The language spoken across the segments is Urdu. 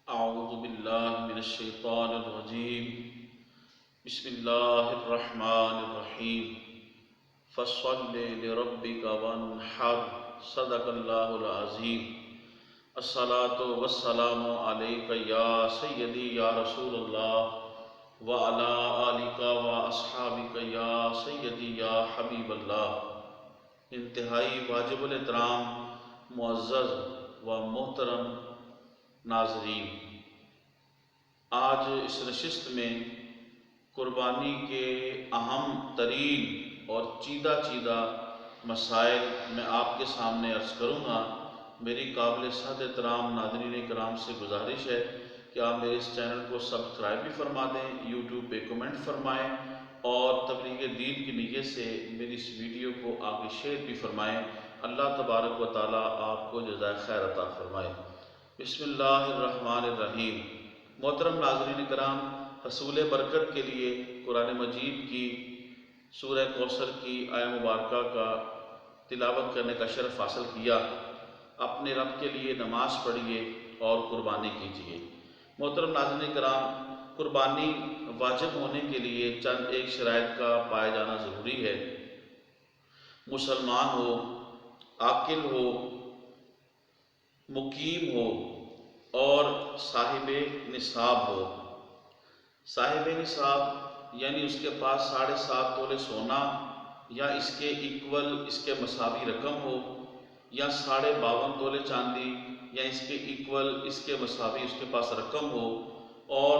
أعوذ بالله من الشيطان الرجيم. بسم الله الرحمن الرحيم. فصل لربك وانحر. صدق الله العظيم. الصلاة والسلام عليك يا سيدي يا رسول الله وعلى آلك وأصحابك يا سيدي يا حبيب الله. انتہائی واجب الاحترام معزز و محترم ناظرین، آج اس نشست میں قربانی کے اہم ترین اور چیدہ مسائل میں آپ کے سامنے عرض کروں گا۔ میری قابل صد احترام ناظرین کرام سے گزارش ہے کہ آپ میرے اس چینل کو سبسکرائب بھی فرما دیں، یوٹیوب پہ کمنٹ فرمائیں اور تبلیغ دین کی نیت سے میری اس ویڈیو کو آگے شیئر بھی فرمائیں۔ اللہ تبارک و تعالیٰ آپ کو جزائے خیر عطا فرمائے۔ بسم اللہ الرحمن الرحیم۔ محترم ناظرین کرام، حصول برکت کے لیے قرآن مجید کی سورہ کوثر کی آیہ مبارکہ کا تلاوت کرنے کا شرف حاصل کیا۔ اپنے رب کے لیے نماز پڑھیے اور قربانی کیجیے۔ محترم ناظرین کرام، قربانی واجب ہونے کے لیے چند ایک شرائط کا پائے جانا ضروری ہے۔ مسلمان ہو، عاقل ہو، مقیم ہو اور صاحب نصاب ہو۔ صاحب نصاب یعنی اس کے پاس 7.5 تولے سونا یا اس کے ایکول، اس کے مساوی رقم ہو، یا 52.5 تولے چاندی یا اس کے ایکول، اس کے مساوی اس کے پاس رقم ہو، اور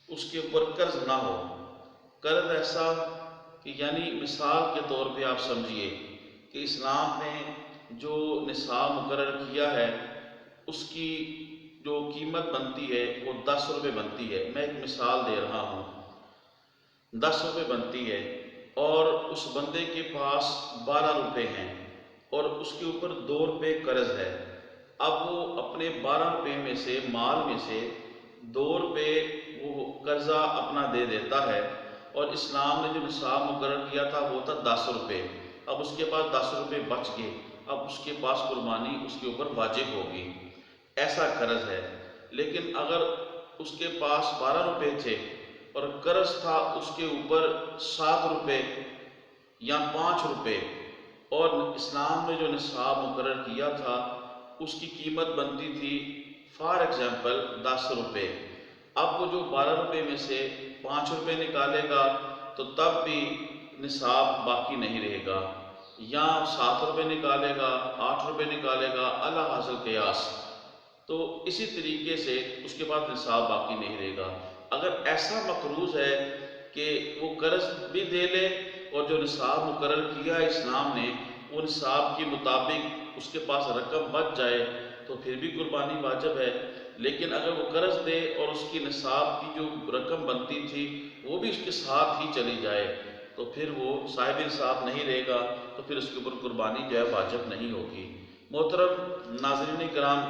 اس کے اوپر قرض نہ ہو۔ قرض ایسا کہ یعنی مثال کے طور پہ آپ سمجھیے کہ اسلام نے جو نصاب مقرر کیا ہے اس کی جو قیمت بنتی ہے وہ 10 روپے بنتی ہے۔ میں ایک مثال دے رہا ہوں، 10 روپے بنتی ہے اور اس بندے کے پاس 12 روپے ہیں اور اس کے اوپر 2 روپے قرض ہے۔ اب وہ اپنے 12 روپے میں سے، مال میں سے 2 روپے وہ قرضہ اپنا دے دیتا ہے، اور اسلام نے جو نصاب مقرر کیا تھا وہ تھا 10 روپے۔ اب اس کے پاس 10 روپے بچ گئے، اب اس کے پاس قربانی اس کے اوپر واجب ہوگی۔ ایسا قرض ہے۔ لیکن اگر اس کے پاس 12 روپے تھے اور قرض تھا اس کے اوپر 7 روپے یا 5 روپے، اور اسلام نے جو نصاب مقرر کیا تھا اس کی قیمت بنتی تھی فار ایگزامپل 10 روپے، اب وہ جو 12 روپے میں سے 5 روپے نکالے گا تو تب بھی نصاب باقی نہیں رہے گا، یا 7 روپے نکالے گا، 8 روپے نکالے گا، اعلیٰ حاصل قیاس، تو اسی طریقے سے اس کے بعد نصاب باقی نہیں رہے گا۔ اگر ایسا مقروض ہے کہ وہ قرض بھی دے لے اور جو نصاب مقرر کیا ہے اسلام نے وہ نصاب کے مطابق اس کے پاس رقم بچ جائے تو پھر بھی قربانی واجب ہے۔ لیکن اگر وہ قرض دے اور اس کی نصاب کی جو رقم بنتی تھی وہ بھی اس کے ساتھ ہی چلی جائے تو پھر وہ صاحب نصاب نہیں رہے گا، تو پھر اس کے اوپر قربانی جو ہے واجب نہیں ہوگی۔ محترم ناظرین کرام،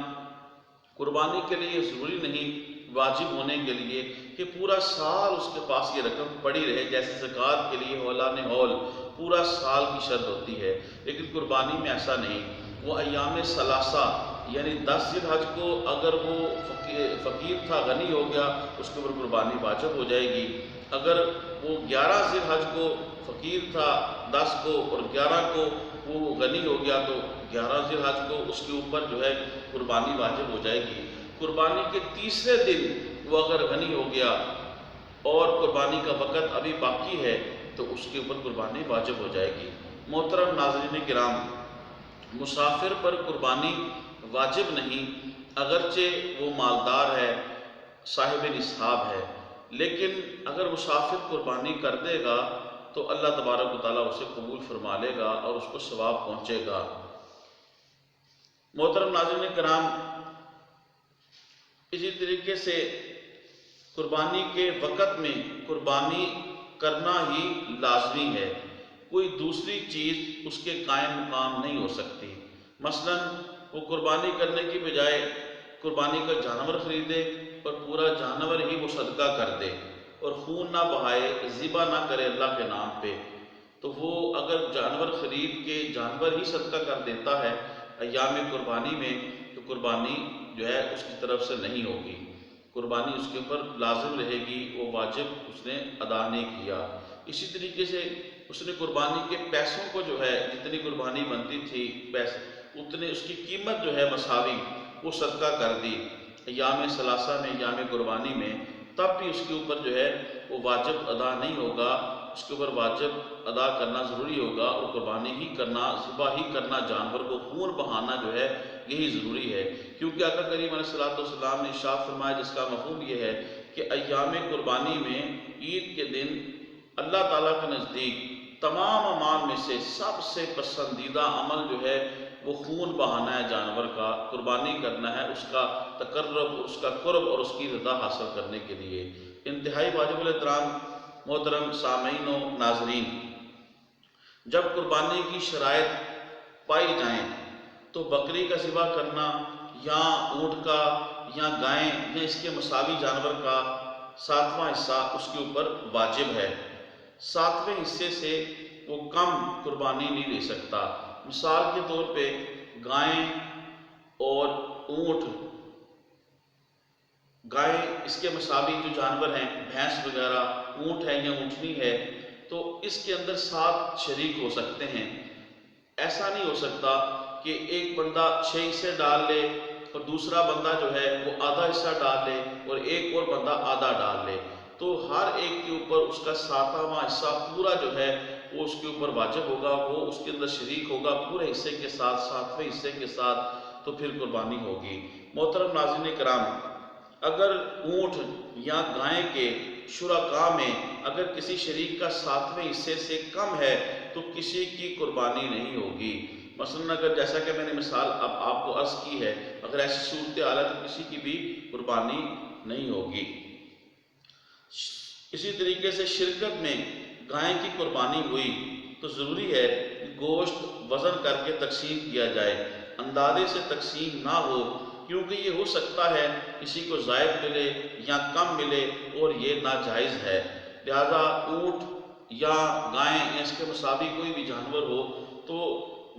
قربانی کے لیے ضروری نہیں واجب ہونے کے لیے کہ پورا سال اس کے پاس یہ رقم پڑی رہے، جیسے زکوٰۃ کے لیے ہولان ہول پورا سال کی شرط ہوتی ہے، لیکن قربانی میں ایسا نہیں۔ وہ ایام ثلاثہ یعنی 10 ذی الحج کو اگر وہ فقیر تھا، غنی ہو گیا، اس کے اوپر قربانی واجب ہو جائے گی۔ اگر وہ 11 ذی الحج کو فقیر تھا 10 کو اور 11 کو وہ غنی ہو گیا تو 11 ذی الحج کو اس کے اوپر جو ہے قربانی واجب ہو جائے گی۔ قربانی کے تیسرے دن وہ اگر غنی ہو گیا اور قربانی کا وقت ابھی باقی ہے تو اس کے اوپر قربانی واجب ہو جائے گی۔ محترم ناظرین کرام، مسافر پر قربانی واجب نہیں، اگرچہ وہ مالدار ہے، صاحب نصاب ہے، لیکن اگر مسافر قربانی کر دے گا تو اللہ تبارک و تعالیٰ اسے قبول فرما لے گا اور اس کو ثواب پہنچے گا۔ محترم ناظرین کرام، اسی طریقے سے قربانی کے وقت میں قربانی کرنا ہی لازمی ہے، کوئی دوسری چیز اس کے قائم مقام نہیں ہو سکتی۔ مثلا وہ قربانی کرنے کی بجائے قربانی کا جانور خریدے اور پورا جانور ہی وہ صدقہ کر دے اور خون نہ بہائے، ذبح نہ کرے اللہ کے نام پہ، تو وہ اگر جانور خرید کے جانور ہی صدقہ کر دیتا ہے ایام قربانی میں تو قربانی جو ہے اس کی طرف سے نہیں ہوگی، قربانی اس کے اوپر لازم رہے گی، وہ واجب اس نے ادا نہیں کیا۔ اسی طریقے سے اس نے قربانی کے پیسوں کو جو ہے جتنی قربانی بنتی تھی پیسے اتنے اس کی قیمت جو ہے مساوی وہ صدقہ کر دی ایام ثلاثہ میں، ایام قربانی میں، تب بھی اس کے اوپر جو ہے وہ واجب ادا نہیں ہوگا، اس کے اوپر واجب ادا کرنا ضروری ہوگا، اور قربانی ہی کرنا، ذبح ہی کرنا، جانور کو خون بہانا جو ہے یہی ضروری ہے، کیونکہ آقا کریم علیہ الصلوۃ نے ارشاد فرمایا جس کا مفہوم یہ ہے کہ ایام قربانی میں عید کے دن اللہ تعالیٰ کے نزدیک تمام اعمال میں سے سب سے پسندیدہ عمل جو ہے وہ خون بہانا ہے، جانور کا قربانی کرنا ہے، اس کا تقرب، اس کا قرب اور اس کی رضا حاصل کرنے کے لیے۔ انتہائی واجب الاحترام محترم سامعین و ناظرین، جب قربانی کی شرائط پائی جائیں تو بکری کا ذبح کرنا یا اونٹ کا یا گائے یا اس کے مساوی جانور کا 7واں حصہ اس کے اوپر واجب ہے، 7ویں حصے سے وہ کم قربانی نہیں لے سکتا۔ مثال کے طور پہ گائے اور اونٹ، گائے اس کے مساوی جو جانور ہیں، بھینس وغیرہ، اونٹ ہے یا اونٹنی ہے، تو اس کے اندر 7 شریک ہو سکتے ہیں۔ ایسا نہیں ہو سکتا کہ ایک بندہ 6 حصے ڈال لے اور دوسرا بندہ جو ہے وہ آدھا حصہ ڈال لے اور ایک اور بندہ آدھا ڈال لے، تو ہر ایک کے اوپر اس کا 7واں حصہ پورا جو ہے وہ اس کے اوپر واجب ہوگا، وہ اس کے اندر شریک ہوگا پورے حصے کے ساتھ، 7ویں حصے کے ساتھ، تو پھر قربانی ہوگی۔ محترم ناظرین کرام، اگر اونٹ یا گائے کے شرکاء میں اگر کسی شریک کا 7ویں حصے سے کم ہے تو کسی کی قربانی نہیں ہوگی۔ مثلاً اگر جیسا کہ میں نے مثال اب آپ کو عرض کی ہے، اگر ایسی صورتحال ہے تو کسی کی بھی قربانی نہیں ہوگی۔ اسی طریقے سے شرکت میں گائے کی قربانی ہوئی تو ضروری ہے کہ گوشت وزن کر کے تقسیم کیا جائے، اندازے سے تقسیم نہ ہو، کیونکہ یہ ہو سکتا ہے کسی کو زائد ملے یا کم ملے اور یہ ناجائز ہے۔ لہذا اونٹ یا گائے یا اس کے مساوی کوئی بھی جانور ہو تو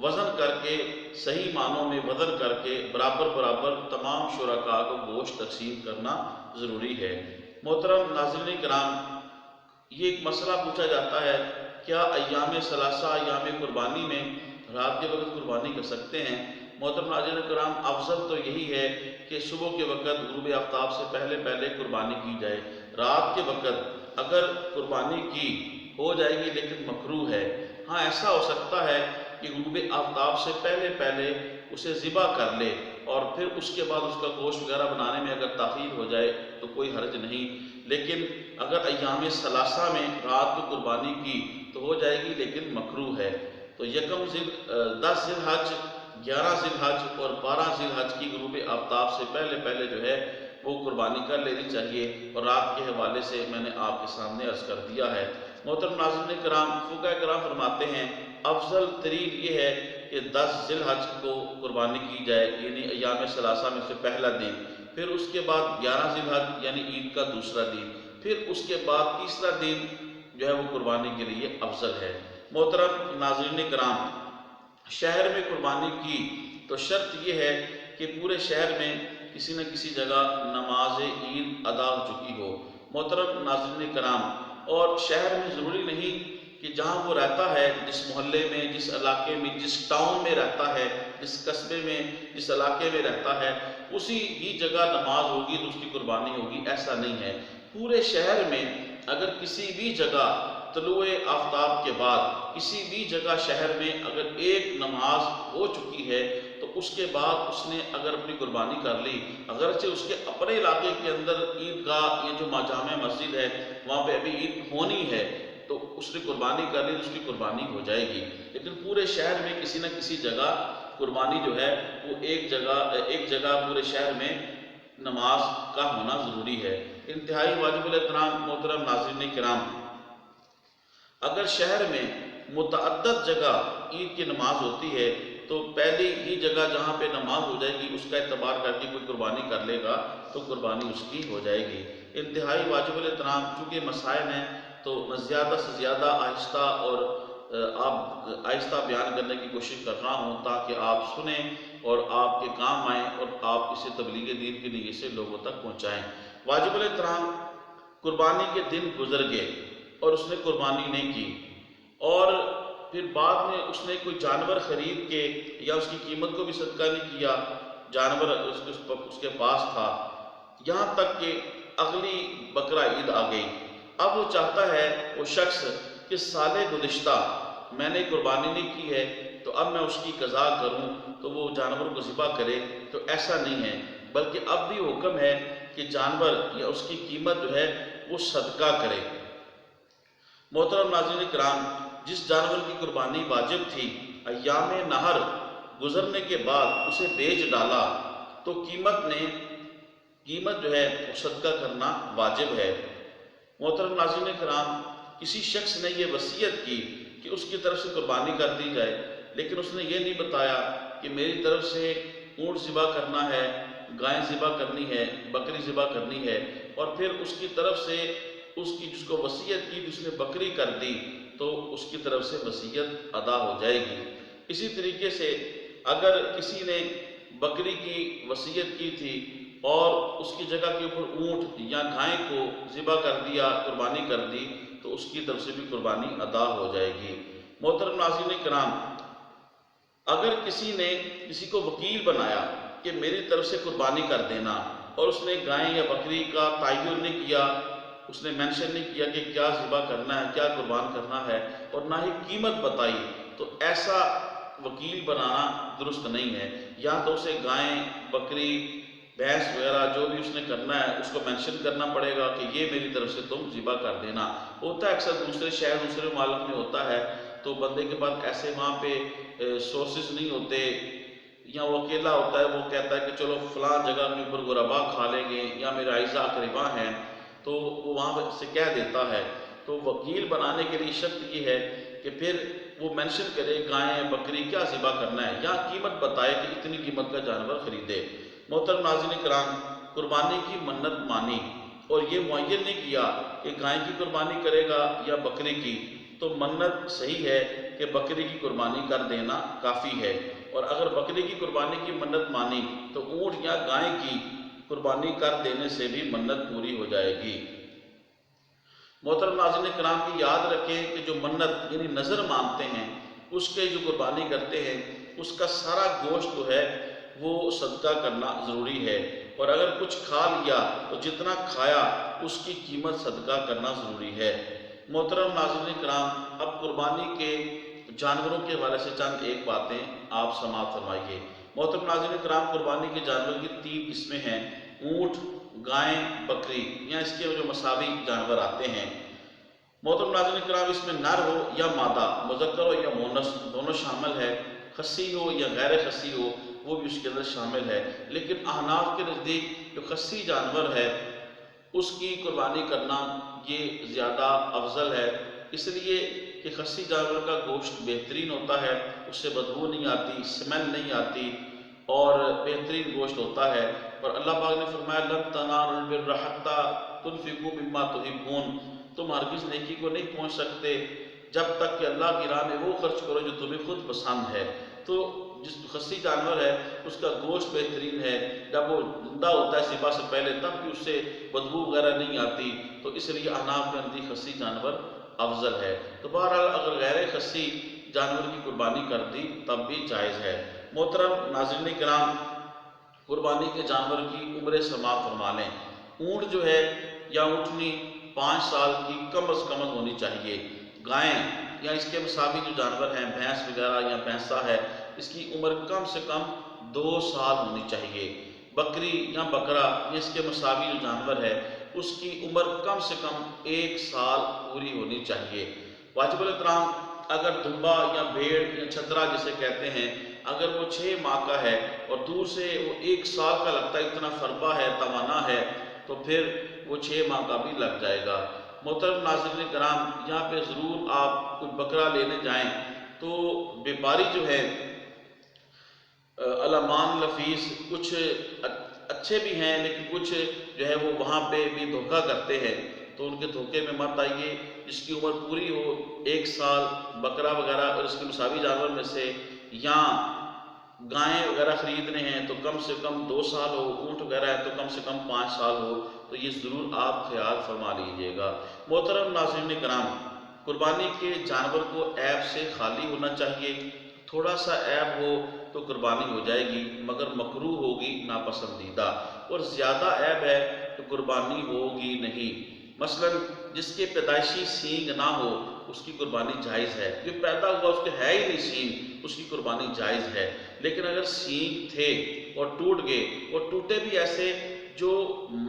وزن کر کے، صحیح معنوں میں وزن کر کے برابر برابر تمام شرکاء کو گوشت تقسیم کرنا ضروری ہے۔ محترم ناظرین کرام، یہ ایک مسئلہ پوچھا جاتا ہے، کیا ایام ثلاثہ، ایام قربانی میں رات کے وقت قربانی کر سکتے ہیں؟ محترم ناظرین کرام، افضل تو یہی ہے کہ صبح کے وقت غروب آفتاب سے پہلے پہلے قربانی کی جائے۔ رات کے وقت اگر قربانی کی ہو جائے گی لیکن مکروہ ہے۔ ہاں ایسا ہو سکتا ہے کہ غروب آفتاب سے پہلے پہلے اسے ذبح کر لے اور پھر اس کے بعد اس کا گوشت وغیرہ بنانے میں اگر تاخیر ہو جائے تو کوئی حرج نہیں، لیکن اگر ایام ثلاثہ میں رات کو قربانی کی تو ہو جائے گی لیکن مکروہ ہے۔ تو 10 ذی الحج، 11 ذی الحج اور 12 ذی الحج کی غروب آفتاب سے پہلے پہلے جو ہے وہ قربانی کر لینی چاہیے، اور رات کے حوالے سے میں نے آپ کے سامنے عرض کر دیا ہے۔ محترم ناظرین کرام، فقہاء کرام فرماتے ہیں افضل ترین یہ ہے کہ 10 ذی الحج کو قربانی کی جائے، یعنی ایام ثلاثہ میں سے پہلا دن، پھر اس کے بعد 11 ذی الحج یعنی عید کا دوسرا دن، پھر اس کے بعد تیسرا دن جو ہے وہ قربانی کے لیے افضل ہے۔ محترم ناظرین کرام، شہر میں قربانی کی تو شرط یہ ہے کہ پورے شہر میں کسی نہ کسی جگہ نماز عید ادا ہو چکی ہو۔ محترم ناظرین کرام، اور شہر میں ضروری نہیں کہ جہاں وہ رہتا ہے، جس محلے میں، جس علاقے میں، جس ٹاؤن میں رہتا ہے، جس قصبے میں، جس علاقے میں رہتا ہے، اسی ہی جگہ نماز ہوگی تو اس کی قربانی ہوگی، ایسا نہیں ہے۔ پورے شہر میں اگر کسی بھی جگہ طلوع آفتاب کے بعد کسی بھی جگہ شہر میں اگر ایک نماز ہو چکی ہے تو اس کے بعد اس نے اگر اپنی قربانی کر لی، اگرچہ اس کے اپنے علاقے کے اندر عیدگاہ یا جو جامع مسجد ہے وہاں پہ ابھی عید ہونی ہے تو اس نے قربانی کر لی تو اس کی قربانی ہو جائے گی، لیکن پورے شہر میں کسی نہ کسی جگہ قربانی جو ہے وہ ایک جگہ پورے شہر میں نماز کا ہونا ضروری ہے۔ انتہائی واجب الاحترام محترم ناظرین کرام، اگر شہر میں متعدد جگہ عید کی نماز ہوتی ہے تو پہلی ہی جگہ جہاں پہ نماز ہو جائے گی اس کا اعتبار کر کے کوئی قربانی کر لے گا تو قربانی اس کی ہو جائے گی۔ انتہائی واجب الاحترام، چونکہ مسائل ہیں تو میں زیادہ سے زیادہ آہستہ اور آپ آہستہ بیان کرنے کی کوشش کر رہا ہوں تاکہ آپ سنیں اور آپ کے کام آئیں اور آپ اسے تبلیغ دین کی نیت سے لوگوں تک پہنچائیں۔ واجب الاحترام قربانی کے دن گزر گئے اور اس نے قربانی نہیں کی، اور پھر بعد میں اس نے کوئی جانور خرید کے یا اس کی قیمت کو بھی صدقہ نہیں کیا، جانور اس کے پاس تھا، یہاں تک کہ اگلی بقرہ عید آ گئی۔ اب وہ چاہتا ہے وہ شخص کہ سال گزشتہ میں نے قربانی نہیں کی ہے تو اب میں اس کی قضا کروں تو وہ جانور کو ذبح کرے، تو ایسا نہیں ہے، بلکہ اب بھی حکم ہے کہ جانور یا اس کی قیمت جو ہے وہ صدقہ کرے۔ محترم ناظرین کرام، جس جانور کی قربانی واجب تھی، ایام نہر گزرنے کے بعد اسے بیچ ڈالا تو قیمت جو ہے وہ صدقہ کرنا واجب ہے۔ محترم ناظرین کرام، کسی شخص نے یہ وصیت کی کہ اس کی طرف سے قربانی کر دی جائے، لیکن اس نے یہ نہیں بتایا کہ میری طرف سے اونٹ ذبح کرنا ہے، گائے ذبح کرنی ہے، بکری ذبح کرنی ہے، اور پھر اس کی طرف سے جس کو وصیت کی جس نے بکری کر دی تو اس کی طرف سے وصیت ادا ہو جائے گی۔ اسی طریقے سے اگر کسی نے بکری کی وصیت کی تھی اور اس کی جگہ کے اوپر اونٹ یا گائے کو ذبح کر دیا، قربانی کر دی، تو اس کی طرف سے بھی قربانی ادا ہو جائے گی۔ محترم ناظرین کرام، اگر کسی نے کسی کو وکیل بنایا کہ میری طرف سے قربانی کر دینا، اور اس نے گائے یا بکری کا تعین نہیں کیا، اس نے مینشن نہیں کیا کہ کیا ذبح کرنا ہے، کیا قربان کرنا ہے، اور نہ ہی قیمت بتائی، تو ایسا وکیل بنانا درست نہیں ہے۔ یا تو اسے گائے، بکری، بھینس وغیرہ جو بھی اس نے کرنا ہے اس کو مینشن کرنا پڑے گا کہ یہ میری طرف سے تم ذبح کر دینا۔ ہوتا ہے اکثر دوسرے شہر، دوسرے ممالک میں ہوتا ہے، تو بندے کے پاس ایسے وہاں پہ سورسز نہیں ہوتے، یا وہ اکیلا ہوتا ہے، وہ کہتا ہے کہ چلو فلاں جگہ کے اوپر غربا کھا لیں گے یا میرے اعزا اقربا ہیں، تو وہ وہاں سے کہہ دیتا ہے۔ تو وکیل بنانے کے لیے شرط یہ ہے کہ پھر وہ مینشن کرے گائے بکری کیا ذبح کرنا ہے، یا قیمت بتائے کہ اتنی قیمت کا جانور خریدے۔ محترم ناظرین کرام، قربانی کی منت مانی اور یہ معین نہیں کیا کہ گائے کی قربانی کرے گا یا بکری کی، تو منت صحیح ہے کہ بکری کی قربانی کر دینا کافی ہے، اور اگر بکری کی قربانی کی منت مانی تو اونٹ یا گائے کی قربانی کر دینے سے بھی منت پوری ہو جائے گی۔ محترم ناظرین کرام، کی یاد رکھیں کہ جو منت یعنی نظر مانتے ہیں، اس کے جو قربانی کرتے ہیں، اس کا سارا گوشت جو ہے وہ صدقہ کرنا ضروری ہے، اور اگر کچھ کھا لیا تو جتنا کھایا اس کی قیمت صدقہ کرنا ضروری ہے۔ محترم ناظرین کرام، اب قربانی کے جانوروں کے حوالے سے چند ایک باتیں آپ سماعت فرمائیے۔ محترم ناظرین کرام، قربانی کے جانور کی 3 قسمیں ہیں: اونٹ، گائے، بکری، یا اس کے جو مساوی جانور آتے ہیں۔ محترم ناظرین کرام، اس میں نر ہو یا مادہ، مذکر ہو یا مؤنث، دونوں شامل ہے، خصی ہو یا غیر خصی ہو وہ بھی اس کے اندر شامل ہے، لیکن احناف کے نزدیک جو خصی جانور ہے اس کی قربانی کرنا یہ زیادہ افضل ہے، اس لیے کہ خصی جانور کا گوشت بہترین ہوتا ہے، اس سے بدبو نہیں آتی، سمیل نہیں آتی، اور بہترین گوشت ہوتا ہے۔ اور اللہ پاک نے فرمایا لن تنالوا البر حتی تنفقوا مما تحبون، تم ہرگز نیکی کو نہیں پہنچ سکتے جب تک کہ اللہ کی راہ میں وہ خرچ کرو جو تمہیں خود پسند ہے۔ تو جس خصی جانور ہے اس کا گوشت بہترین ہے، جب وہ زندہ ہوتا ہے ذبح سے پہلے تب بھی اس سے بدبو وغیرہ نہیں آتی، تو اس لیے احناف کے نزدیک خصی جانور افضل ہے۔ تو بہرحال اگر غیر خصی جانور کی قربانی کر دی تب بھی جائز ہے۔ محترم ناظرین کرام، قربانی کے جانور کی عمر سماعت فرما لیں۔ اونٹ جو ہے یا اونٹنی 5 سال کی کم از کم ہونی چاہیے۔ گائیں یا اس کے مساوی جو جانور ہیں، بھینس وغیرہ یا بھینسا ہے، اس کی عمر کم سے کم 2 سال ہونی چاہیے۔ بکری یا بکرا یا اس کے مساوی جو جانور ہے اس کی عمر کم سے کم 1 سال پوری ہونی چاہیے۔ واجب الاحترام، اگر دمبا یا بھیڑ یا چھترا جسے کہتے ہیں، اگر وہ 6 ماہ کا ہے اور دور سے وہ 1 سال کا لگتا ہے، اتنا فربا ہے، توانا ہے، تو پھر وہ 6 ماہ کا بھی لگ جائے گا۔ محترم ناظرین کرام، یہاں پہ ضرور آپ کوئی بکرا لینے جائیں تو بیپاری جو ہے علامان لفیس، کچھ اچھے بھی ہیں لیکن کچھ جو ہے وہ وہاں پہ بھی دھوکہ کرتے ہیں، تو ان کے دھوکے میں مت آئیے۔ جس کی عمر پوری ہو 1 سال بکرا وغیرہ اور اس کے مساوی جانور میں سے، یا گائیں وغیرہ خریدنے ہیں تو کم سے کم 2 سال ہو، اونٹ وغیرہ ہے تو کم سے کم 5 سال ہو، تو یہ ضرور آپ خیال فرما لیجئے گا۔ محترم ناظرین کرام، قربانی کے جانور کو عیب سے خالی ہونا چاہیے۔ تھوڑا سا عیب ہو تو قربانی ہو جائے گی، مگر مکروہ ہوگی، ناپسندیدہ، اور زیادہ عیب ہے تو قربانی ہوگی نہیں۔ مثلا جس کے پیدائشی سینگ نہ ہو اس کی قربانی جائز ہے، جو پیدا ہوا اس کے ہے ہی نہیں سینگ، اس کی قربانی جائز ہے۔ لیکن اگر سینگ تھے اور ٹوٹ گئے، اور ٹوٹے بھی ایسے جو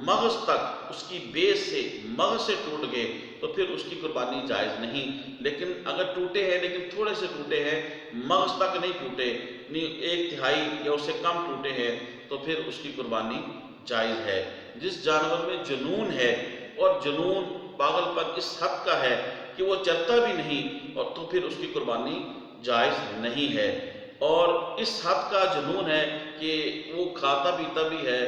مغز تک اس کی بیس سے مغز سے ٹوٹ گئے، تو پھر اس کی قربانی جائز نہیں۔ لیکن اگر ٹوٹے ہیں لیکن تھوڑے سے ٹوٹے ہیں، مغز تک نہیں ٹوٹے، 1/3 یا اس سے کم ٹوٹے ہیں، تو پھر اس کی قربانی جائز ہے۔ جس جانور میں جنون ہے، اور جنون پاگل پن اس حد کا ہے کہ وہ چلتا بھی نہیں، اور تو پھر اس کی قربانی جائز نہیں ہے۔ اور اس حد کا جنون ہے کہ وہ کھاتا پیتا بھی ہے،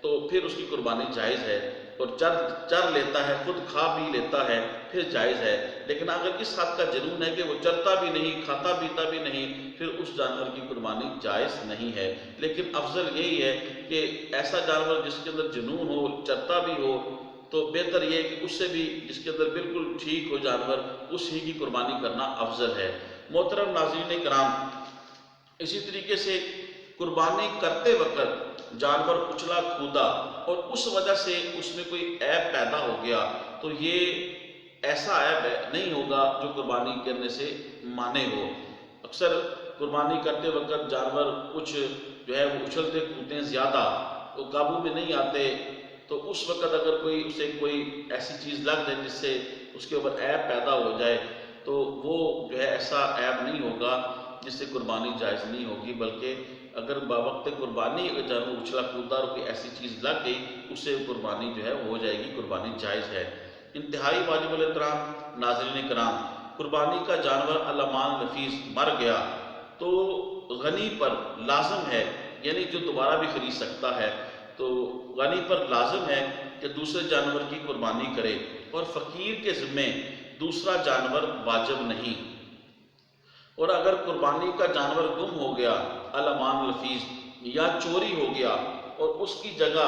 تو پھر اس کی قربانی جائز ہے، اور چر لیتا ہے، خود کھا بھی لیتا ہے، پھر جائز ہے۔ لیکن اگر اس حد کا جنون ہے کہ وہ چلتا بھی نہیں، کھاتا پیتا بھی نہیں، پھر اس جانور کی قربانی جائز نہیں ہے۔ لیکن افضل یہی ہے کہ ایسا جانور جس کے اندر جنون ہو، چلتا بھی ہو، تو بہتر یہ ہے کہ اس سے بھی جس کے اندر بالکل ٹھیک ہو جانور، اسی کی قربانی کرنا افضل ہے۔ محترم ناظرین کرام، اسی طریقے سے قربانی کرتے وقت جانور اچھلا کودا اور اس وجہ سے اس میں کوئی عیب پیدا ہو گیا، تو یہ ایسا عیب نہیں ہوگا جو قربانی کرنے سے مانے ہو۔ اکثر قربانی کرتے وقت جانور کچھ جو ہے وہ اچھلتے کودتے ہیں زیادہ، وہ قابو میں نہیں آتے، تو اس وقت اگر اسے کوئی ایسی چیز لگ جائے جس سے اس کے اوپر عیب پیدا ہو جائے، تو وہ جو ہے ایسا عیب نہیں ہوگا جس سے قربانی جائز نہیں ہوگی، بلکہ اگر باوقت قربانی اگر جانور اچھلا کودتا اور کوئی ایسی چیز لگ گئی، اس سے قربانی جو ہے وہ ہو جائے گی، قربانی جائز ہے۔ انتہائی واجب الاحترام ناظرین کرام، قربانی کا جانور الامان نفیس مر گیا تو غنی پر لازم ہے، یعنی جو دوبارہ بھی خرید سکتا ہے، تو غنی پر لازم ہے کہ دوسرے جانور کی قربانی کرے، اور فقیر کے ذمے دوسرا جانور واجب نہیں۔ اور اگر قربانی کا جانور گم ہو گیا، الامان لفیظ، یا چوری ہو گیا، اور اس کی جگہ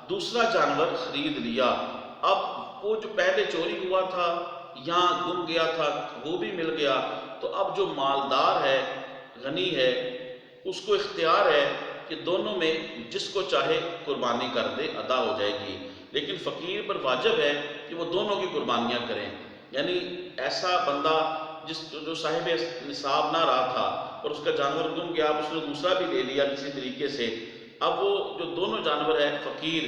دوسرا جانور خرید لیا، اب وہ جو پہلے چوری ہوا تھا یا گم گیا تھا وہ بھی مل گیا، تو اب جو مالدار ہے، غنی ہے، اس کو اختیار ہے کہ دونوں میں جس کو چاہے قربانی کر دے، ادا ہو جائے گی۔ لیکن فقیر پر واجب ہے کہ وہ دونوں کی قربانیاں کریں، یعنی ایسا بندہ جو صاحب نصاب نہ رہا تھا اور اس کا جانور گم گیا، اب اس نے دوسرا بھی لے لیا کسی طریقے سے، اب وہ جو دونوں جانور ہے فقیر،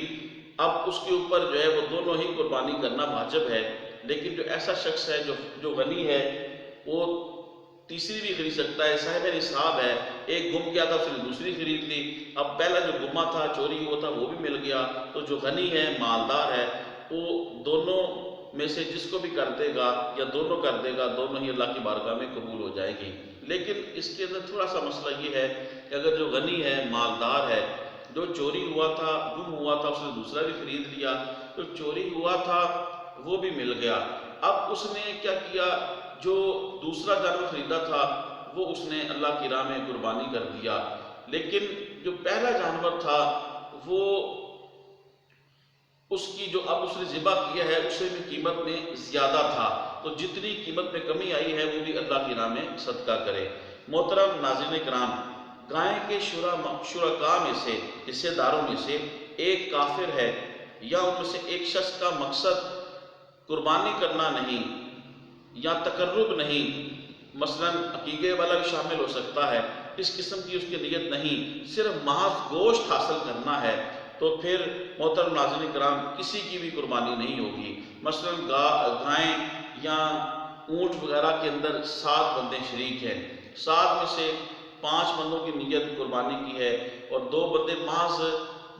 اب اس کے اوپر جو ہے وہ دونوں ہی قربانی کرنا واجب ہے۔ لیکن جو ایسا شخص ہے جو غنی ہے، وہ تیسری بھی خرید سکتا ہے، صاحب نصاب ہے، ایک گم گیا تھا اس نے دوسری خرید لی، اب پہلا جو گما تھا چوری ہوا تھا وہ بھی مل گیا، تو جو غنی ہے مالدار ہے وہ دونوں میں سے جس کو بھی کر دے گا یا دونوں کر دے گا، دونوں ہی اللہ کی بارگاہ میں قبول ہو جائے گی۔ لیکن اس کے اندر تھوڑا سا مسئلہ یہ ہے کہ اگر جو غنی ہے مالدار ہے، جو چوری ہوا تھا گم ہوا تھا اس نے دوسرا بھی خرید لیا، تو چوری ہوا تھا وہ بھی مل گیا، اب اس نے کیا کیا، جو دوسرا جانور خریدا تھا وہ اس نے اللہ کی راہ میں قربانی کر دیا، لیکن جو پہلا جانور تھا وہ اس کی جو اب اس نے ذبح کیا ہے اسے بھی قیمت میں زیادہ تھا، تو جتنی قیمت میں کمی آئی ہے وہ بھی اللہ کی راہ میں صدقہ کرے۔ محترم ناظرین کرام، گائے کے شرکاء میں سے، حصے داروں میں سے ایک کافر ہے، یا ان میں سے ایک شخص کا مقصد قربانی کرنا نہیں یا تقرب نہیں، مثلا عقیقے والا بھی شامل ہو سکتا ہے، اس قسم کی اس کی نیت نہیں، صرف محض گوشت حاصل کرنا ہے، تو پھر محترم ناظرین کرام کسی کی بھی قربانی نہیں ہوگی۔ مثلا گائیں یا اونٹ وغیرہ کے اندر 7 بندے شریک ہیں، 7 میں سے 5 بندوں کی نیت قربانی کی ہے اور 2 بندے محض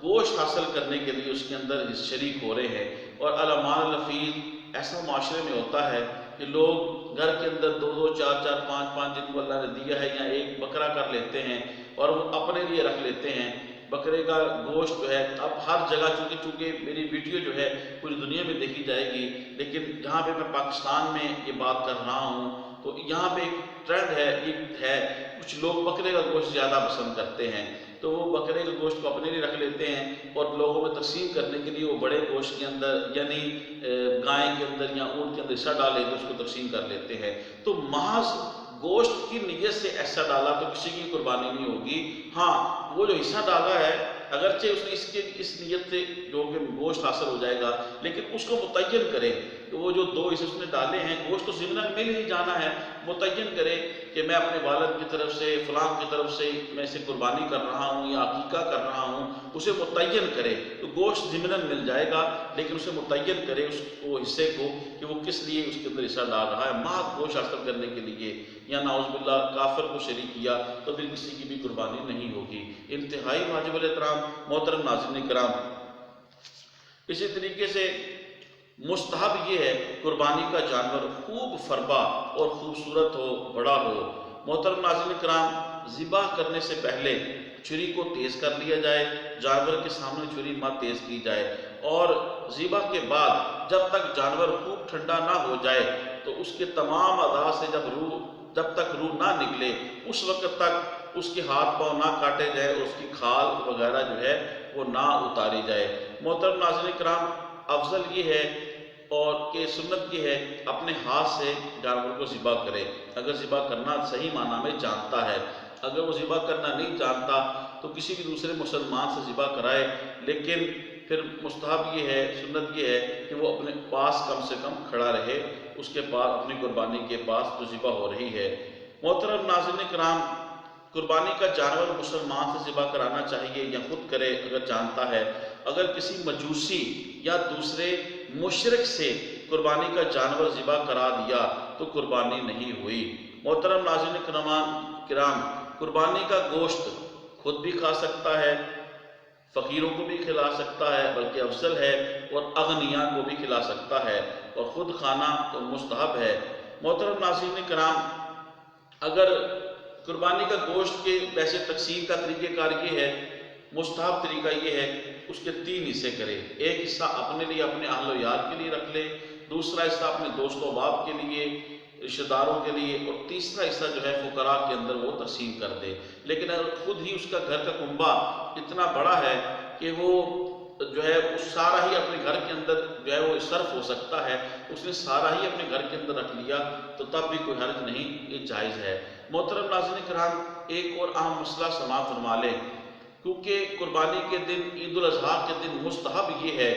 گوشت حاصل کرنے کے لیے اس کے اندر شریک ہو رہے ہیں۔ اور الامان لفیظ ایسا معاشرے میں ہوتا ہے کہ لوگ گھر کے اندر 2-2 4-4 5-5 جن کو اللہ نے دیا ہے یا ایک بکرا کر لیتے ہیں اور وہ اپنے لیے رکھ لیتے ہیں، بکرے کا گوشت جو ہے اب ہر جگہ، چونکہ میری ویڈیو جو ہے پوری دنیا میں دیکھی جائے گی، لیکن جہاں پہ میں پاکستان میں یہ بات کر رہا ہوں تو یہاں پہ ایک ٹرینڈ ہے، ایک ہے کچھ لوگ بکرے کا گوشت زیادہ پسند کرتے ہیں، تو وہ بکرے کے گوشت کو اپنے لیے رکھ لیتے ہیں اور لوگوں میں تقسیم کرنے کے لیے وہ بڑے گوشت کے اندر یعنی گائے کے اندر یا اونٹ کے اندر حصہ ڈالے تو اس کو تقسیم کر لیتے ہیں۔ تو محض گوشت کی نیت سے ایسا ڈالا تو کسی کی قربانی نہیں ہوگی۔ ہاں وہ جو حصہ ڈالا ہے اگرچہ اس نے اس نیت سے جو کہ گوشت حاصل ہو جائے گا، لیکن اس کو متعین کرے کہ وہ جو 2 حصے اس نے ڈالے ہیں گوشت تو ضمناً مل ہی جانا ہے، متعین کرے کہ میں اپنے والد کی طرف سے فلاں کی طرف سے میں اسے قربانی کر رہا ہوں یا عقیقہ کر رہا ہوں، اسے متعین کرے تو گوشت ضمناً مل جائے گا، لیکن اسے متعین کرے اس کو حصے کو کہ وہ کس لیے اس کے اندر حصہ ڈال رہا ہے، محض گوشت حاصل کرنے کے لیے، یا نعوذ باللہ کافر کو شریک کیا تو پھر کسی کی بھی قربانی نہیں ہوگی۔ انتہائی واجب الاحترام محترم ناظرین کرام، اسی طریقے سے مستحب یہ ہے قربانی کا جانور خوب فربا اور خوبصورت ہو، بڑا ہو۔ محترم ناظرین کرام، ذبح کرنے سے پہلے چھری کو تیز کر لیا جائے، جانور کے سامنے چھری مت تیز کی جائے، اور ذبح کے بعد جب تک جانور خوب ٹھنڈا نہ ہو جائے تو اس کے تمام اعضاء سے جب تک روح نہ نکلے اس وقت تک اس کے ہاتھ پاؤں نہ کاٹے جائے اور اس کی کھال وغیرہ جو ہے وہ نہ اتاری جائے۔ محترم ناظرین کرام، افضل یہ ہے اور کہ سنت یہ ہے اپنے ہاتھ سے جانور کو ذبح کرے، اگر ذبح کرنا صحیح معنی میں جانتا ہے۔ اگر وہ ذبح کرنا نہیں جانتا تو کسی بھی دوسرے مسلمان سے ذبح کرائے، لیکن پھر مستحب یہ ہے، سنت یہ ہے کہ وہ اپنے پاس کم سے کم کھڑا رہے اس کے پاس، اپنی قربانی کے پاس جو ذبح ہو رہی ہے۔ محترم ناظرین کرام، قربانی کا جانور مسلمان سے ذبح کرانا چاہیے یا خود کرے اگر جانتا ہے۔ اگر کسی مجوسی یا دوسرے مشرک سے قربانی کا جانور ذبح کرا دیا تو قربانی نہیں ہوئی۔ محترم ناظرین کرام، قربانی کا گوشت خود بھی کھا سکتا ہے، فقیروں کو بھی کھلا سکتا ہے بلکہ افضل ہے، اور اغنیاء کو بھی کھلا سکتا ہے، اور خود کھانا تو مستحب ہے۔ محترم ناظرین کرام، اگر قربانی کا گوشت کے ویسے تقسیم کا طریقہ کار یہ ہے، مستحب طریقہ یہ ہے اس کے 3 حصے کرے، ایک حصہ اپنے لیے اپنے اہل و یار کے لیے رکھ لے، دوسرا حصہ اپنے دوست و احباب کے لیے، رشتہ داروں کے لیے، اور تیسرا حصہ جو ہے فقراء کے اندر وہ تقسیم کر دے۔ لیکن اگر خود ہی اس کا گھر کا کنبہ اتنا بڑا ہے کہ وہ جو ہے سارا ہی اپنے گھر کے اندر جو ہے وہ صرف ہو سکتا ہے، اس نے سارا ہی اپنے گھر کے اندر رکھ لیا تو تب بھی کوئی حرج نہیں، یہ جائز ہے۔ محترم ناظرین کرام، ایک اور اہم مسئلہ سماعت فرما لیں، کیونکہ قربانی کے دن، عید الاضحیٰ کے دن مستحب یہ ہے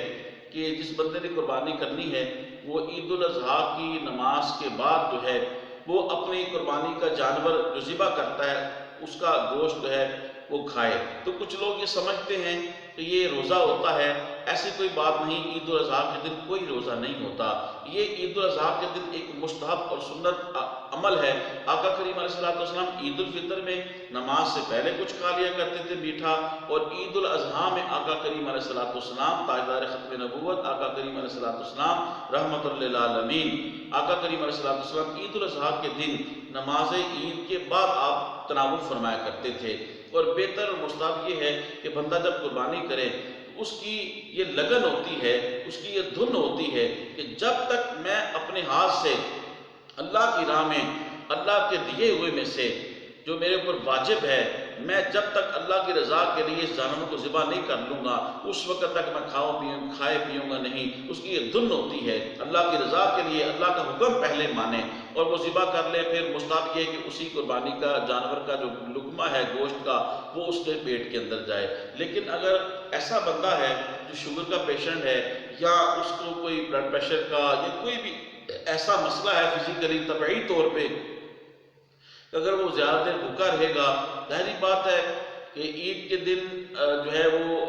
کہ جس بندے نے قربانی کرنی ہے وہ عید الاضحیٰ کی نماز کے بعد جو ہے وہ اپنی قربانی کا جانور جو ذبح کرتا ہے اس کا گوشت جو ہے وہ کھائے۔ تو کچھ لوگ یہ سمجھتے ہیں کہ یہ روزہ ہوتا ہے، ایسی کوئی بات نہیں، عید الاضحیٰ کے دن کوئی روزہ نہیں ہوتا۔ یہ عید الاضحیٰ کے دن ایک مستحب اور سنت عمل ہے۔ آقا کریم علیہ السلام عید الفطر میں نماز سے پہلے کچھ کھا لیا کرتے تھے میٹھا، اور عید الاضحیٰ میں آقا کریم علیہ السلام تاجدار ختم نبوت، آقا کریم علیہ السلام رحمت للعالمین، آقا کریم علیہ السلام عید الاضحیٰ کے دن نماز عید کے بعد آپ تناول فرمایا کرتے تھے۔ اور بہتر اور مستحب یہ ہے کہ بندہ جب قربانی کرے اس کی یہ لگن ہوتی ہے، اس کی یہ دھن ہوتی ہے کہ جب تک میں اپنے ہاتھ سے اللہ کی راہ میں اللہ کے دیے ہوئے میں سے جو میرے اوپر واجب ہے، میں جب تک اللہ کی رضا کے لیے اس جانور کو ذبح نہیں کر لوں گا اس وقت تک میں کھائے پیوں گا نہیں۔ اس کی یہ دھن ہوتی ہے اللہ کی رضا کے لیے، اللہ کا حکم پہلے مانے اور وہ ذبح کر لے۔ پھر مستحب یہ ہے کہ اسی قربانی کا جانور کا جو لقمہ ہے گوشت کا وہ اس کے پیٹ کے اندر جائے۔ لیکن اگر ایسا بندہ ہے جو شوگر کا پیشنٹ ہے یا اس کو کوئی بلڈ پریشر کا یا کوئی بھی ایسا مسئلہ ہے فزیکلی طبعی طور پہ، اگر وہ زیادہ دیر بھوکا رہے گا، ظاہری بات ہے کہ عید کے دن جو ہے وہ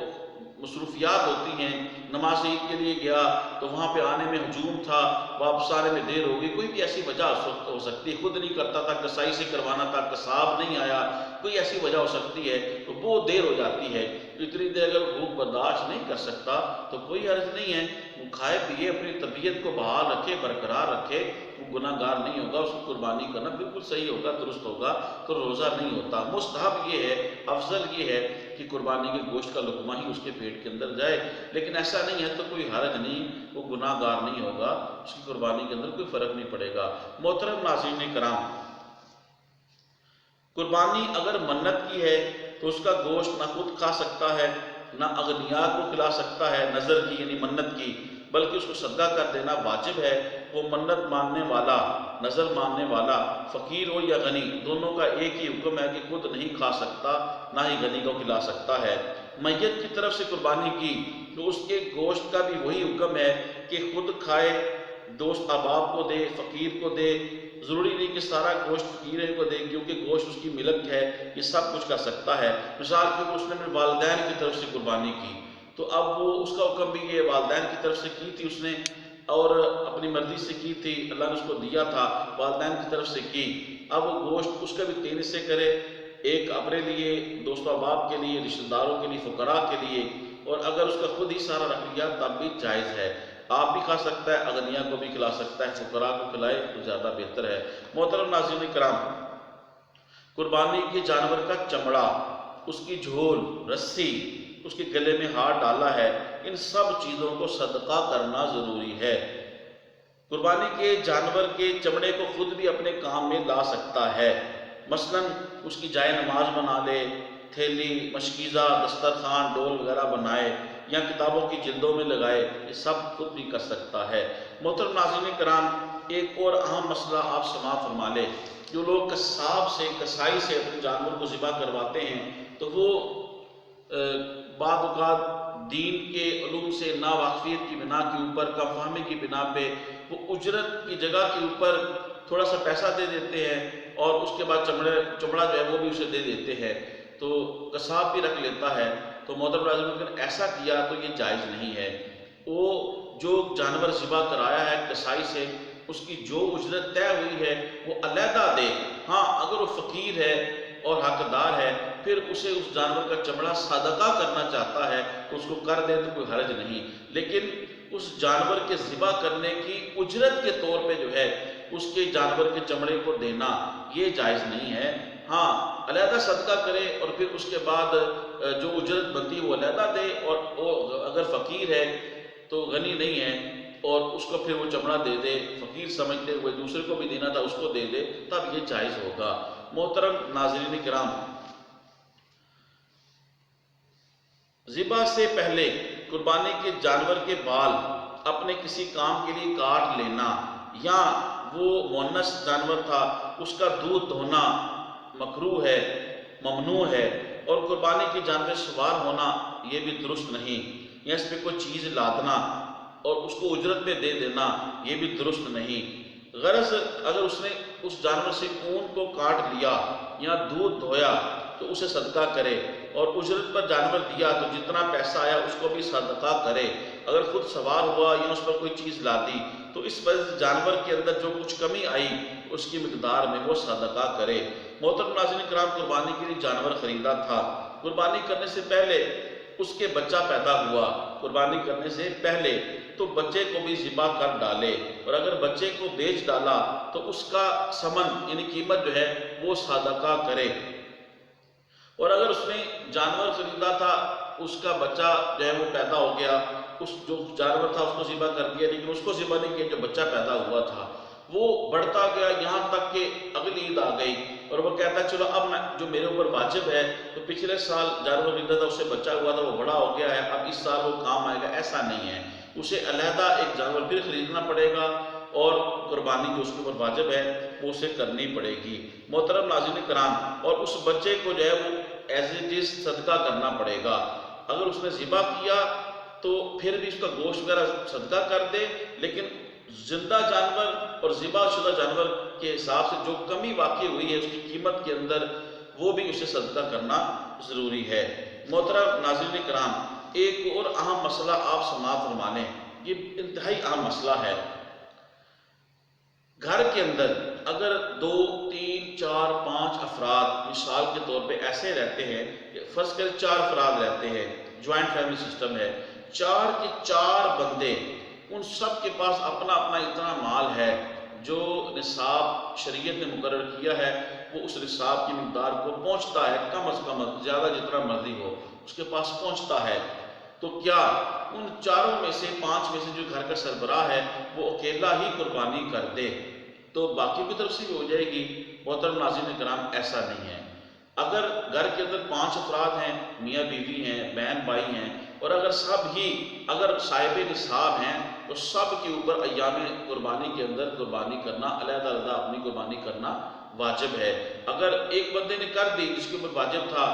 مصروفیات ہوتی ہیں، نماز عید کے لیے گیا تو وہاں پہ آنے میں ہجوم تھا، واپس آنے میں دیر ہو گئی، کوئی بھی ایسی وجہ ہو سکتی ہے، خود نہیں کرتا تھا، کسائی سے کروانا تھا، کساب نہیں آیا، کوئی ایسی وجہ ہو سکتی ہے تو وہ دیر ہو جاتی ہے۔ اتنی دیر اگر بھوک برداشت نہیں کر سکتا تو کوئی حرج نہیں ہے، وہ کھائے پیے، اپنی طبیعت کو بحال رکھے، برقرار رکھے، وہ گناہ گار نہیں ہوگا، اس کو قربانی کرنا بالکل صحیح ہوگا، درست ہوگا، تو روزہ نہیں ہوتا۔ مستحب یہ ہے، افضل یہ ہے کہ قربانی کے گوشت کا لقمہ ہی اس کے پیٹ کے اندر جائے، لیکن ایسا نہیں ہے تو کوئی حرج نہیں، وہ گناہ گار نہیں ہوگا، اس کی قربانی کے اندر کوئی فرق نہیں پڑے گا۔ محترم ناظرین کرام، قربانی اگر منت کی ہے تو اس کا گوشت نہ خود کھا سکتا ہے، نہ اغنیاء کو کھلا سکتا ہے نظر کی یعنی منت کی، بلکہ اس کو صدقہ کر دینا واجب ہے۔ وہ منت ماننے والا، نظر ماننے والا، فقیر ہو یا غنی، دونوں کا ایک ہی حکم ہے کہ خود نہیں کھا سکتا، نہ ہی غنی کو کھلا سکتا ہے۔ میت کی طرف سے قربانی کی تو اس کے گوشت کا بھی وہی حکم ہے کہ خود کھائے، دوست احباب کو دے، فقیر کو دے، ضروری نہیں کہ سارا گوشت فقیر کو دے کیونکہ گوشت اس کی ملک ہے، یہ سب کچھ کر سکتا ہے۔ مثال کے طور پر اس نے اپنے والدین کی طرف سے قربانی کی تو اب وہ اس کا حکم بھی یہ والدین کی طرف سے کی تھی اس نے، اور اپنی مرضی سے کی تھی، اللہ نے اس کو دیا تھا، والدین کی طرف سے کی، اب وہ گوشت اس کا بھی 3 حصے کرے، ایک اپنے لیے، دوست احباب کے لیے، رشتہ داروں کے لیے، فقراء کے لیے، اور اگر اس کا خود ہی سارا رکھ لیا تب بھی جائز ہے، آپ بھی کھا سکتا ہے، اغنیاء کو بھی کھلا سکتا ہے، فقراء کو کھلائے تو زیادہ بہتر ہے۔ محترم ناظرین کرام، قربانی کے جانور کا چمڑا، اس کی جھول، رسی، اس کے گلے میں ہاتھ ڈالا ہے، ان سب چیزوں کو صدقہ کرنا ضروری ہے۔ قربانی کے جانور کے چمڑے کو خود بھی اپنے کام میں لا سکتا ہے، مثلا اس کی جائے نماز بنا لے، تھیلی، مشکیزہ، دسترخوان، ڈول وغیرہ بنائے یا کتابوں کی جلدوں میں لگائے، یہ سب خود بھی کر سکتا ہے۔ محترم ناظرین کرام، ایک اور اہم مسئلہ آپ سماعت فرما لیں، جو لوگ قصاب سے، کسائی سے اپنے جانور کو ذبح کرواتے ہیں تو وہ بعض اوقات دین کے علوم سے ناواقفیت کی بنا کے اوپر، کم فہمی کی بنا پہ وہ اجرت کی جگہ کے اوپر تھوڑا سا پیسہ دے دیتے ہیں اور اس کے بعد چمڑا جو ہے وہ بھی اسے دے دیتے ہیں، تو قصاب بھی رکھ لیتا ہے۔ تو محترم ناظرین اگر ایسا کیا تو یہ جائز نہیں ہے۔ وہ جو جانور ذبح کرایا ہے کسائی سے، اس کی جو اجرت طے ہوئی ہے وہ علیحدہ دے، ہاں اگر وہ فقیر ہے اور حقدار ہے پھر اسے اس جانور کا چمڑا صدقہ کرنا چاہتا ہے تو اس کو کر دے تو کوئی حرج نہیں، لیکن اس جانور کے ذبح کرنے کی اجرت کے طور پہ جو ہے اس کے جانور کے چمڑے کو دینا یہ جائز نہیں ہے۔ ہاں علیحدہ صدقہ کرے اور پھر اس کے بعد جو اجرت بنتی ہے وہ علیحدہ دے، اور وہ اگر فقیر ہے تو غنی نہیں ہے اور اس کو پھر وہ چمڑا دے دے، فقیر سمجھتے ہوئے دوسرے کو بھی دینا تھا اس کو دے دے، تب یہ جائز ہوگا۔ محترم ناظرین کرام، ذبح سے پہلے قربانی کے جانور کے بال اپنے کسی کام کے لیے کاٹ لینا، یا وہ مونس جانور تھا اس کا دودھ دھونا مکروہ ہے، ممنوع ہے، اور قربانی کے جانور سوار ہونا یہ بھی درست نہیں، یا اس پہ کوئی چیز لادنا اور اس کو اجرت پہ دے دینا یہ بھی درست نہیں۔ غرض اگر اس نے اس جانور سے اون کو کاٹ لیا یا دودھ دھویا تو اسے صدقہ کرے، اور اجرت پر جانور دیا تو جتنا پیسہ آیا اس کو بھی صدقہ کرے۔ اگر خود سوار ہوا یا اس پر کوئی چیز لاتی تو اس پر جانور کے اندر جو کچھ کمی آئی اس کی مقدار میں وہ صدقہ کرے۔ محترم ناظرین کرام، قربانی کے لیے جانور خریدا تھا، قربانی کرنے سے پہلے اس کے بچہ پیدا ہوا، قربانی کرنے سے پہلے تو بچے کو بھی ذبح کر ڈالے، اور اگر بچے کو بیچ ڈالا تو اس کا ثمن یعنی قیمت جو ہے وہ صدقہ کرے۔ اور اگر اس نے جانور خریدا تھا، اس کا بچہ جو ہے وہ پیدا ہو گیا، اس جو جانور تھا اس کو ذبح کر دیا، لیکن اس کو ذبح نہیں کیا جو بچہ پیدا ہوا تھا، وہ بڑھتا گیا یہاں تک کہ اگلی عید آ گئی اور وہ کہتا ہے چلو اب میں جو میرے اوپر واجب ہے، تو پچھلے سال جانور خریدا تھا اس سے بچہ ہوا تھا، وہ بڑا ہو گیا ہے، اب اس سال وہ کام آئے گا، ایسا نہیں ہے، اسے علیحدہ ایک جانور پھر خریدنا پڑے گا، اور قربانی جو اس کے اوپر واجب ہے وہ اسے کرنی پڑے گی۔ محترم ناظرین کرام، اور اس بچے کو جو ہے وہ ایز اٹ از صدقہ کرنا پڑے گا۔ اگر اس نے ذبح کیا تو پھر بھی اس کا گوشت وغیرہ صدقہ کر دے، لیکن زندہ جانور اور ذبح شدہ جانور کے حساب سے جو کمی واقع ہوئی ہے اس کی قیمت کے اندر، وہ بھی اسے صدقہ کرنا ضروری ہے۔ محترم ناظرین کرام، ایک اور اہم مسئلہ آپ سماعت فرما لیں، یہ انتہائی اہم مسئلہ ہے۔ گھر کے اندر اگر 2، 3، 4، 5 افراد مثال کے طور پہ ایسے رہتے ہیں کہ فرض کریں 4 افراد رہتے ہیں، جوائنٹ فیملی سسٹم ہے، 4 کے 4 بندے، ان سب کے پاس اپنا اپنا اتنا مال ہے جو نصاب شریعت نے مقرر کیا ہے، وہ اس نصاب کی مقدار کو پہنچتا ہے، کم از کم زیادہ جتنا مرضی ہو، اس کے پاس پہنچتا ہے، تو کیا ان چاروں میں سے 5 میں سے جو گھر کا سربراہ ہے وہ اکیلا ہی قربانی کر دے تو باقی کی طرف سے بھی ہو جائے گی؟ محترم ناظرین کرام، ایسا نہیں ہے۔ اگر گھر کے اندر 5 افراد ہیں، میاں بیوی ہیں، بہن بھائی ہیں، اور اگر سب ہی اگر صاحب نصاب ہیں تو سب کے اوپر ایام قربانی کے اندر قربانی کرنا، علیحدہ علیحدہ اپنی قربانی کرنا واجب ہے۔ اگر ایک بندے نے کر دی جس کے اوپر واجب تھا،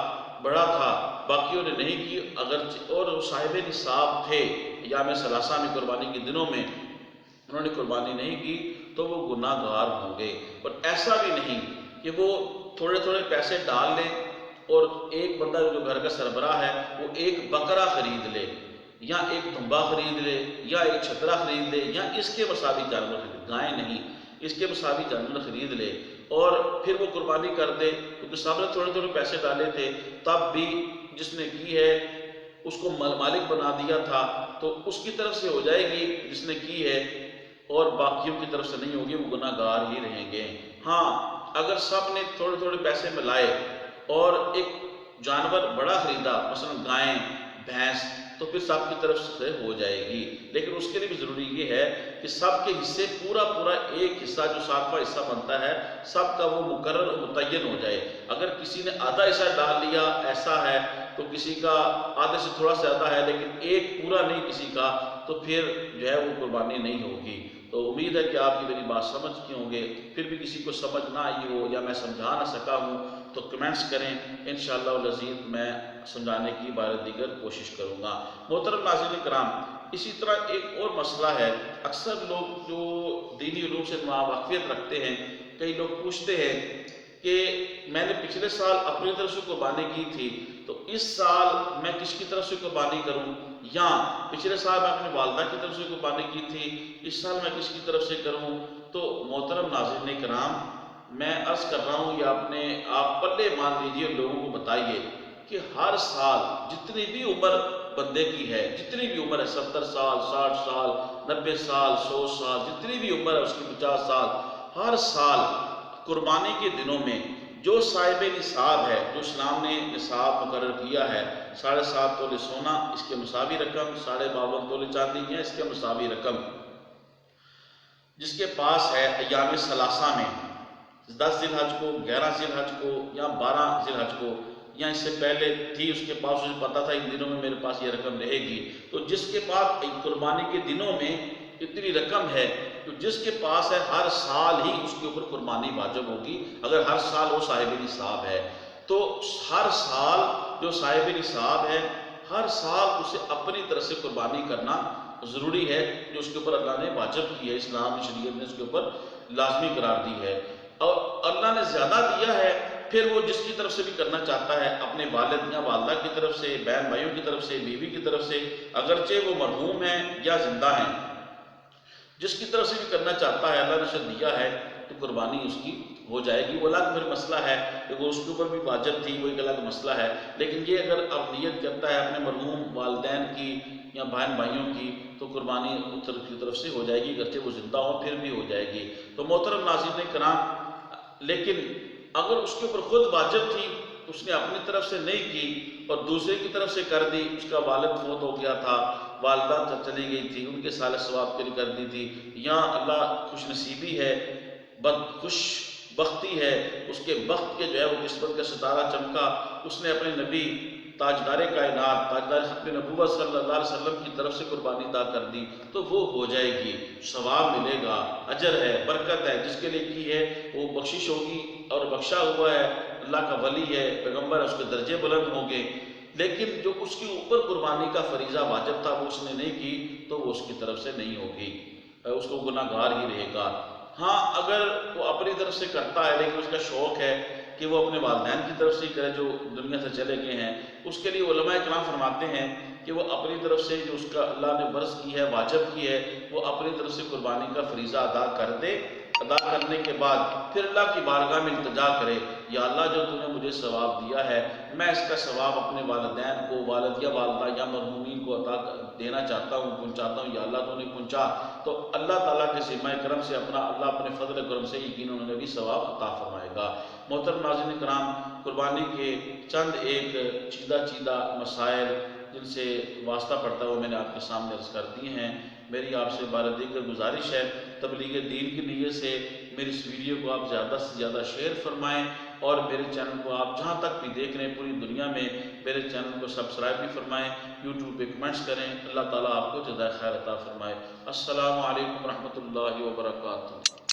بڑا تھا، باقیوں نے نہیں کی، اگر اور صاحب نصاب تھے ایام ثلاثہ میں قربانی کے دنوں میں انہوں نے قربانی نہیں کی تو وہ گناہ گار ہوں گے۔ اور ایسا بھی نہیں کہ وہ تھوڑے تھوڑے پیسے ڈال لیں اور ایک بندہ جو گھر کا سربراہ ہے وہ ایک بکرا خرید لے یا ایک دمبا خرید لے یا ایک چھترا خرید لے یا اس کے مساوی جانور خرید، گائے نہیں، اس کے مساوی جانور خرید لے اور پھر وہ قربانی کر دے، کیونکہ سب نے تھوڑے تھوڑے پیسے ڈالے تھے، تب بھی جس نے کی ہے اس کو مالک بنا دیا تھا تو اس کی طرف سے ہو جائے گی جس نے کی ہے، اور باقیوں کی طرف سے نہیں ہوگی، وہ گناہ گار ہی رہیں گے۔ ہاں، اگر سب نے تھوڑے تھوڑے پیسے ملائے اور ایک جانور بڑا خریدا، مثلا گائیں، بھینس، تو پھر سب کی طرف سے ہو جائے گی، لیکن اس کے لیے بھی ضروری یہ ہے کہ سب کے حصے پورا ایک حصہ جو 7واں حصہ بنتا ہے سب کا وہ مقرر و متعین ہو جائے۔ اگر کسی نے آدھا حصہ ڈال لیا ایسا ہے تو کسی کا آدھے سے تھوڑا سا زیادہ ہے لیکن ایک پورا نہیں کسی کا، تو پھر جو ہے وہ قربانی نہیں ہوگی۔ تو امید ہے کہ آپ کی میری بات سمجھ کے ہوں گے، پھر بھی کسی کو سمجھ نہ آئی ہو یا میں سمجھا نہ سکا ہوں تو کمنٹس کریں، انشاءاللہ العزیز میں سمجھانے کی بار دیگر کوشش کروں گا۔ محترم ناظرین کرام، اسی طرح ایک اور مسئلہ ہے، اکثر لوگ جو دینی علوم سے واقفیت رکھتے ہیں، کئی لوگ پوچھتے ہیں کہ میں نے پچھلے سال اپنی طرف سے قربانی کی تھی تو اس سال میں کس کی طرف سے قربانی کروں، یا پچھلے سال میں اپنی والدہ کی طرف سے قربانی کی تھی اس سال میں کس کی طرف سے کروں؟ تو محترم ناظرین کرام، میں عرض کر رہا ہوں یا آپ پلے مان لیجئے، لوگوں کو بتائیے کہ ہر سال جتنی بھی عمر بندے کی ہے، جتنی بھی عمر ہے، 70 سال، 60 سال، 90 سال، 100 سال، جتنی بھی عمر ہے اس کی 50 سال، ہر سال قربانی کے دنوں میں جو صاحب نصاب ہے، جو اسلام نے نصاب مقرر کیا ہے، 7.5 تولے سونا اس کے مساوی رقم، 52.5 تولے چاندی ہے اس کے مساوی رقم، جس کے پاس ہے ایام ثلاثہ میں 10 ذی الحج کو، 11 ذی الحج کو یا 12 ذی الحج کو، یا اس سے پہلے تھی اس کے پاس، اسے پتا تھا ان دنوں میں میرے پاس یہ رقم رہے گی، تو جس کے پاس قربانی کے دنوں میں اتنی رقم ہے تو جس کے پاس ہے ہر سال ہی اس کے اوپر قربانی واجب ہوگی، اگر ہر سال وہ صاحب نصاب ہے تو ہر سال جو صاحب نصاب ہے ہر سال اسے اپنی طرف سے قربانی کرنا ضروری ہے، جو اس کے اوپر اللہ نے واجب کی ہے، اسلام شریعت نے اس کے اوپر لازمی قرار دی ہے، اور اللہ نے زیادہ دیا ہے، پھر وہ جس کی طرف سے بھی کرنا چاہتا ہے، اپنے والد یا والدہ کی طرف سے، بہن بھائیوں کی طرف سے، بیوی کی طرف سے، اگرچہ وہ مرحوم ہیں یا زندہ ہیں، جس کی طرف سے بھی کرنا چاہتا ہے، اللہ نے اسے دیا ہے تو قربانی اس کی ہو جائے گی۔ وہ الگ پھر مسئلہ ہے کہ وہ اس کے اوپر بھی واجب تھی، وہ ایک الگ مسئلہ ہے، لیکن یہ اگر اب نیت کرتا ہے اپنے مرحوم والدین کی یا بہن بھائیوں کی تو قربانی اس کی طرف سے ہو جائے گی، اگرچہ وہ زندہ ہوں پھر بھی ہو جائے گی۔ تو محترم ناظرین کرام، لیکن اگر اس کے اوپر خود واجب تھی، اس نے اپنی طرف سے نہیں کی اور دوسرے کی طرف سے کر دی، اس کا والد فوت ہو گیا تھا، والدہ چلی گئی تھی، ان کے صالح ثواب کے لیے کر دی تھی، یا اللہ خوش نصیبی ہے، خوش بختی ہے، اس کے بخت کے جو ہے وہ قسمت کا ستارہ چمکا، اس نے اپنے نبی تاجدار کائنات، تاجدار ختم نبوت صلی اللہ علیہ وسلم کی طرف سے قربانی ادا کر دی تو وہ ہو جائے گی، ثواب ملے گا، اجر ہے، برکت ہے، جس کے لیے کی ہے وہ بخشش ہوگی، اور بخشا ہوا ہے، اللہ کا ولی ہے، پیغمبر ہے، اس کے درجے بلند ہوں گے۔ لیکن جو اس کے اوپر قربانی کا فریضہ واجب تھا وہ اس نے نہیں کی تو وہ اس کی طرف سے نہیں ہوگی، اس کو گناہ گار ہی رہے گا۔ ہاں، اگر وہ اپنی طرف سے کرتا ہے لیکن اس کا شوق ہے کہ وہ اپنے والدین کی طرف سے کرے جو دنیا سے چلے گئے ہیں، اس کے لیے علماء کرام فرماتے ہیں کہ وہ اپنی طرف سے جو اس کا اللہ نے فرض کی ہے، واجب کی ہے، وہ اپنی طرف سے قربانی کا فریضہ ادا کر دے، ادا کرنے کے بعد پھر اللہ کی بارگاہ میں التجا کرے، یا اللہ جو تو نے مجھے ثواب دیا ہے میں اس کا ثواب اپنے والدین کو، والد یا والدہ یا مرحومین کو عطا دینا چاہتا ہوں، پہنچاتا ہوں، یا اللہ تو نے پہنچا، تو اللہ تعالیٰ کے ذمہ کرم سے اللہ اپنے فضل کرم سے یقیناً انہیں بھی ثواب عطا فرمائے گا۔ محترم ناظرین کرام، قربانی کے چند ایک چیدہ مسائل جن سے واسطہ پڑتا ہے وہ میں نے آپ کے سامنے عرض کر دیے ہیں۔ میری آپ سے بار دیگر گزارش ہے، تبلیغ دین کی نیت سے میری اس ویڈیو کو آپ زیادہ سے زیادہ شیئر فرمائیں، اور میرے چینل کو آپ جہاں تک بھی دیکھ رہے ہیں پوری دنیا میں میرے چینل کو سبسکرائب بھی فرمائیں، یوٹیوب پہ کمنٹس کریں۔ اللہ تعالیٰ آپ کو جزائے خیر عطا فرمائے۔ السلام علیکم ورحمۃ اللہ وبرکاتہ۔